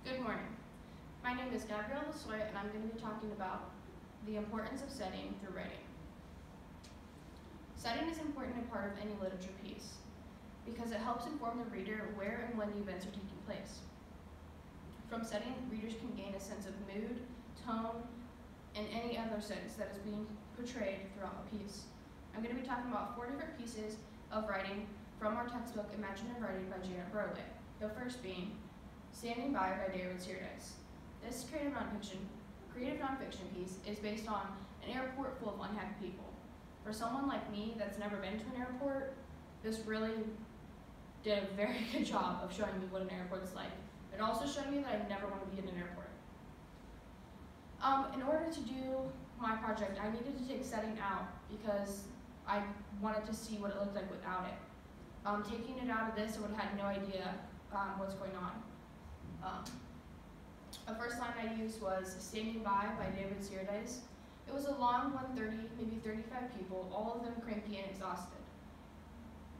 Good morning. My name is Gabrielle LeSoy, and I'm going to be talking about the importance of setting through writing. Setting is an important part of any literature piece because it helps inform the reader where and when the events are taking place. From setting, readers can gain a sense of mood, tone, and any other sense that is being portrayed throughout a piece. I'm going to be talking about 4 different pieces of writing from our textbook, Imaginative Writing by Janet Burley. The first being Standing By David Searles. This creative nonfiction piece is based on an airport full of unhappy people. For someone like me that's never been to an airport, this really did a very good job of showing me what an airport is like. It also showed me that I never want to be in an airport. In order to do my project, I needed to take setting out because I wanted to see what it looked like without it. Taking it out of this, I would have had no idea what's going on. The first line I used was Standing By David Searles. It was a long 130, maybe 35 people, all of them cranky and exhausted.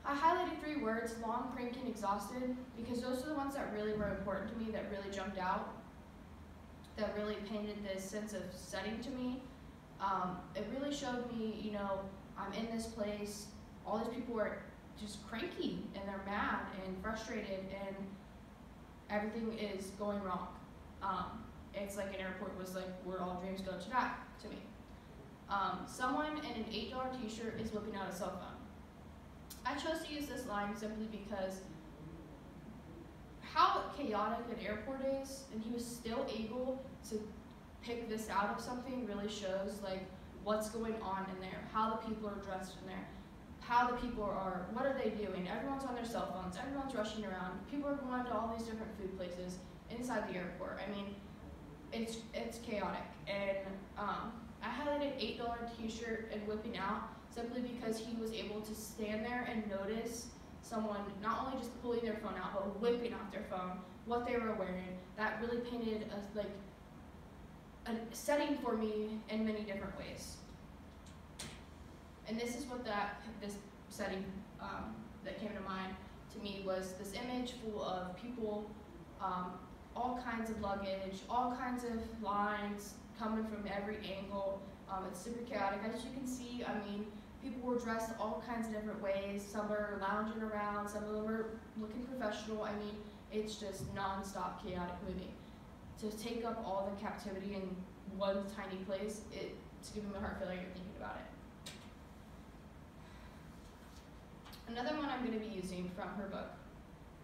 I highlighted 3 words, long, cranky, and exhausted, because those are the ones that really were important to me, that really jumped out, that really painted this sense of setting to me. It really showed me, I'm in this place, all these people are just cranky, and they're mad and frustrated, and everything is going wrong. It's like an airport was like where all dreams go to die to me. Someone in an $8 t-shirt is whipping out a cell phone. I chose to use this line simply because how chaotic an airport is, and he was still able to pick this out of something, really shows like what's going on in there, how the people are dressed in there, how the people are, what are they doing? Everyone's on their cell phones, everyone's rushing around, people are going to all these different food places inside the airport. I mean, it's chaotic. And I highlighted $8 t-shirt and whipping out simply because he was able to stand there and notice someone not only just pulling their phone out, but whipping out their phone, what they were wearing. That really painted a setting for me in many different ways. And this is what this setting that came to mind to me was this image full of people, all kinds of luggage, all kinds of lines coming from every angle. It's super chaotic. As you can see, I mean, people were dressed all kinds of different ways. Some are lounging around, some of them are looking professional. I mean, it's just non-stop chaotic movie. To take up all the captivity in one tiny place, it's giving me a heart failure thinking about it. Another one I'm going to be using from her book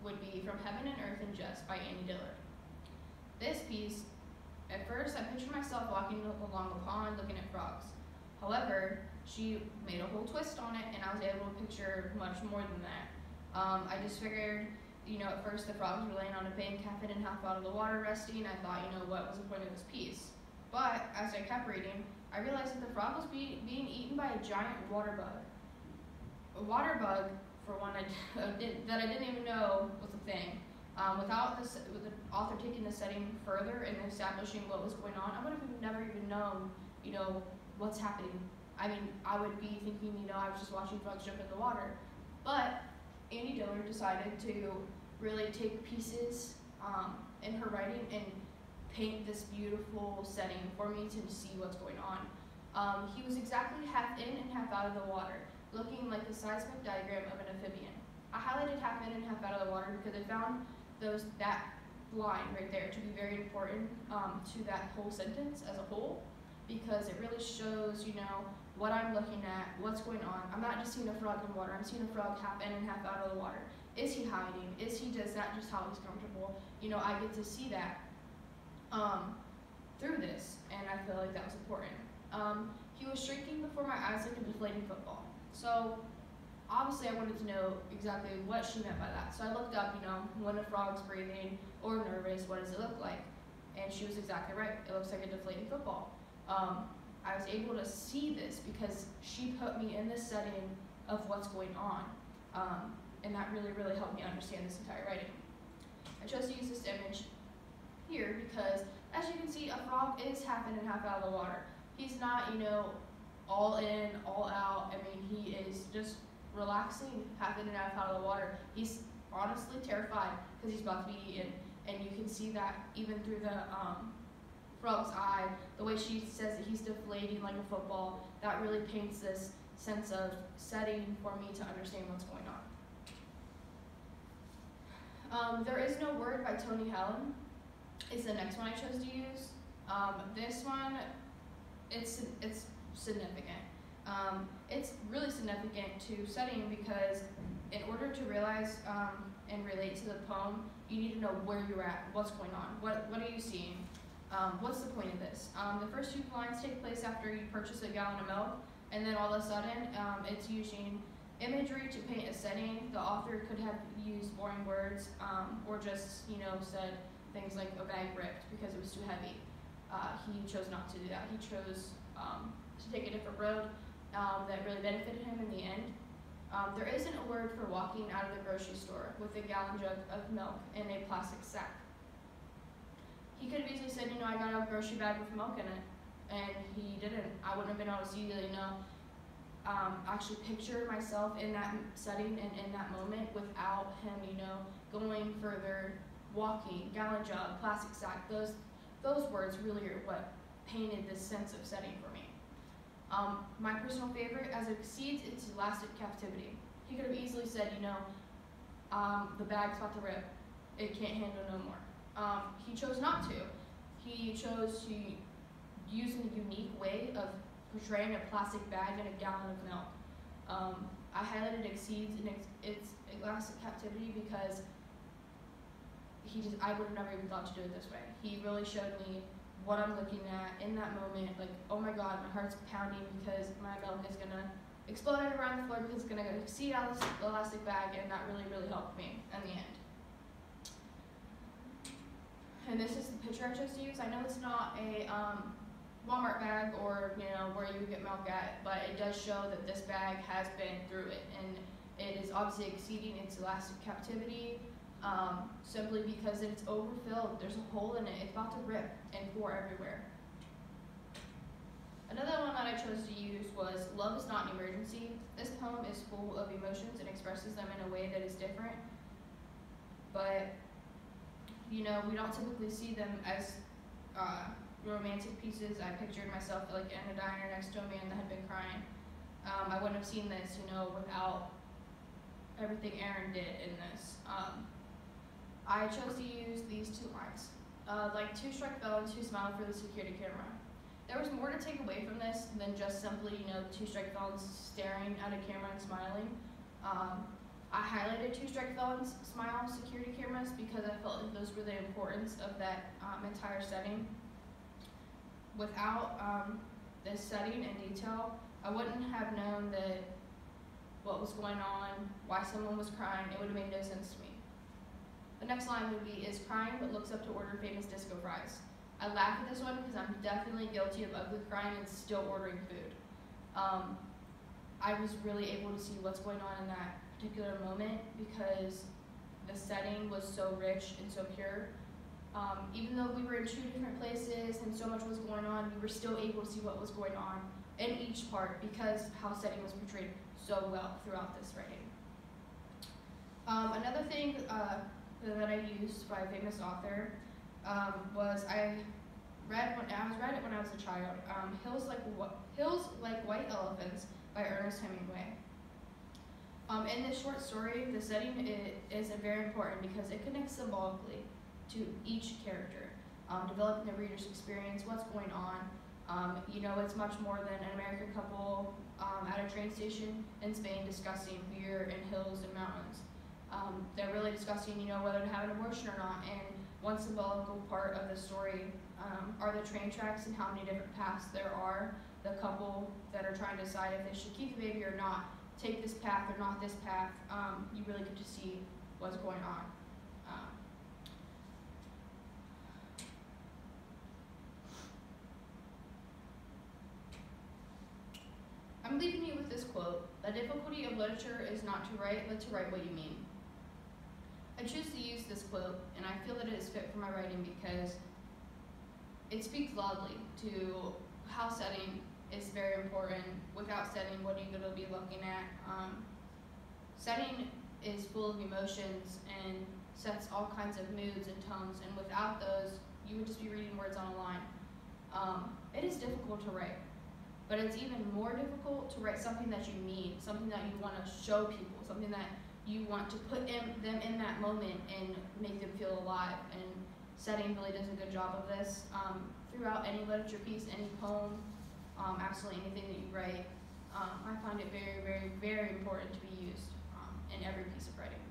would be From Heaven and Earth and Just by Annie Dillard. This piece, at first I pictured myself walking along a pond looking at frogs. However, she made a whole twist on it, and I was able to picture much more than that. I just figured, at first the frogs were laying on a bank, half in and half out of the water, resting. I thought, what was the point of this piece? But as I kept reading, I realized that the frog was being eaten by a giant water bug. A water bug, for one, that I didn't even know was a thing. With the author taking the setting further and establishing what was going on, I would have never even known, what's happening. I mean, I would be thinking, I was just watching frogs jump in the water. But Annie Dillard decided to really take pieces in her writing and paint this beautiful setting for me to see what's going on. He was exactly half in and half out of the water, looking like the seismic diagram of an amphibian. I highlighted half in and half out of the water because I found that line right there to be very important to that whole sentence as a whole, because it really shows, what I'm looking at, what's going on. I'm not just seeing a frog in water, I'm seeing a frog half in and half out of the water. Is he hiding? Is that just how he's comfortable? I get to see that through this, and I feel like that was important. He was shrinking before my eyes like a deflating football. So obviously I wanted to know exactly what she meant by that. So I looked up, when a frog's breathing or nervous, what does it look like? And she was exactly right. It looks like a deflating football. I was able to see this because she put me in this setting of what's going on. And that really, really helped me understand this entire writing. I chose to use this image here because, as you can see, a frog is half in and half out of the water. He's not, all in, all out. I mean, he is just relaxing, half in and half out of the water. He's honestly terrified because he's about to be eaten. and you can see that even through the frog's eye, the way she says that he's deflating like a football, that really paints this sense of setting for me to understand what's going on. There Is No Word by Tony Helen is the next one I chose to use. This one, it's significant. It's really significant to setting because in order to realize and relate to the poem, you need to know where you're at, what's going on, what are you seeing, what's the point of this. The first two lines take place after you purchase a gallon of milk, and then all of a sudden it's using imagery to paint a setting. The author could have used boring words or just said things like a bag ripped because it was too heavy. He chose not to do that. He chose to take a different road that really benefited him in the end. There isn't a word for walking out of the grocery store with a gallon jug of milk in a plastic sack. He could have easily said, I got a grocery bag with milk in it, and he didn't. I wouldn't have been able to see, actually picture myself in that setting and in that moment without him, going further, walking, gallon jug, plastic sack. Those words really are what painted this sense of setting for me. My personal favorite, as it exceeds its elastic captivity. He could have easily said, the bag's about to rip. It can't handle no more. He chose not to. He chose to use a unique way of portraying a plastic bag in a gallon of milk. I highlighted exceeds in its elastic captivity because I would have never even thought to do it this way. He really showed me what I'm looking at in that moment, like, oh my God, my heart's pounding because my milk is gonna explode around the floor because it's gonna exceed out the elastic bag, and that really, really helped me in the end. And this is the picture I chose to use. I know it's not a Walmart bag or where you would get milk at, but it does show that this bag has been through it, and it is obviously exceeding its elastic captivity. Simply because it's overfilled. There's a hole in it. It's about to rip and pour everywhere. Another one that I chose to use was Love Is Not an Emergency. This poem is full of emotions and expresses them in a way that is different. But, we don't typically see them as romantic pieces. I pictured myself like in a diner next to a man that had been crying. I wouldn't have seen this, without everything Aaron did in this. I chose to use these two lines. Like two struck felons who smiled for the security camera. There was more to take away from this than just simply, two strike felons staring at a camera and smiling. I highlighted two strike felons smile security cameras because I felt like those were the importance of that entire setting. Without this setting and detail, I wouldn't have known that what was going on, why someone was crying. It would have made no sense to me. The next line would be, is crying but looks up to order famous disco fries. I laugh at this one because I'm definitely guilty of ugly crying and still ordering food. I was really able to see what's going on in that particular moment because the setting was so rich and so pure. Even though we were in two different places and so much was going on, we were still able to see what was going on in each part because how setting was portrayed so well throughout this writing. Another thing that I used by a famous author was I read it when I was a child. Hills Like White Elephants by Ernest Hemingway. In this short story, the setting is very important because it connects symbolically to each character, developing the reader's experience, what's going on. It's much more than an American couple at a train station in Spain discussing beer and hills and mountains. They're really discussing, whether to have an abortion or not, and one symbolical part of the story are the train tracks and how many different paths there are. The couple that are trying to decide if they should keep the baby or not, take this path or not this path. You really get to see what's going on. I'm leaving you with this quote: "The difficulty of literature is not to write, but to write what you mean." I choose to use this quote, and I feel that it is fit for my writing because it speaks loudly to how setting is very important. Without setting, what are you going to be looking at? Setting is full of emotions, and sets all kinds of moods and tones, and without those, you would just be reading words on a line. It is difficult to write, but it's even more difficult to write something that you mean, something that you want to show people, something that you want to put them in that moment and make them feel alive. And setting really does a good job of this. Throughout any literature piece, any poem, absolutely anything that you write, I find it very, very, very important to be used in every piece of writing.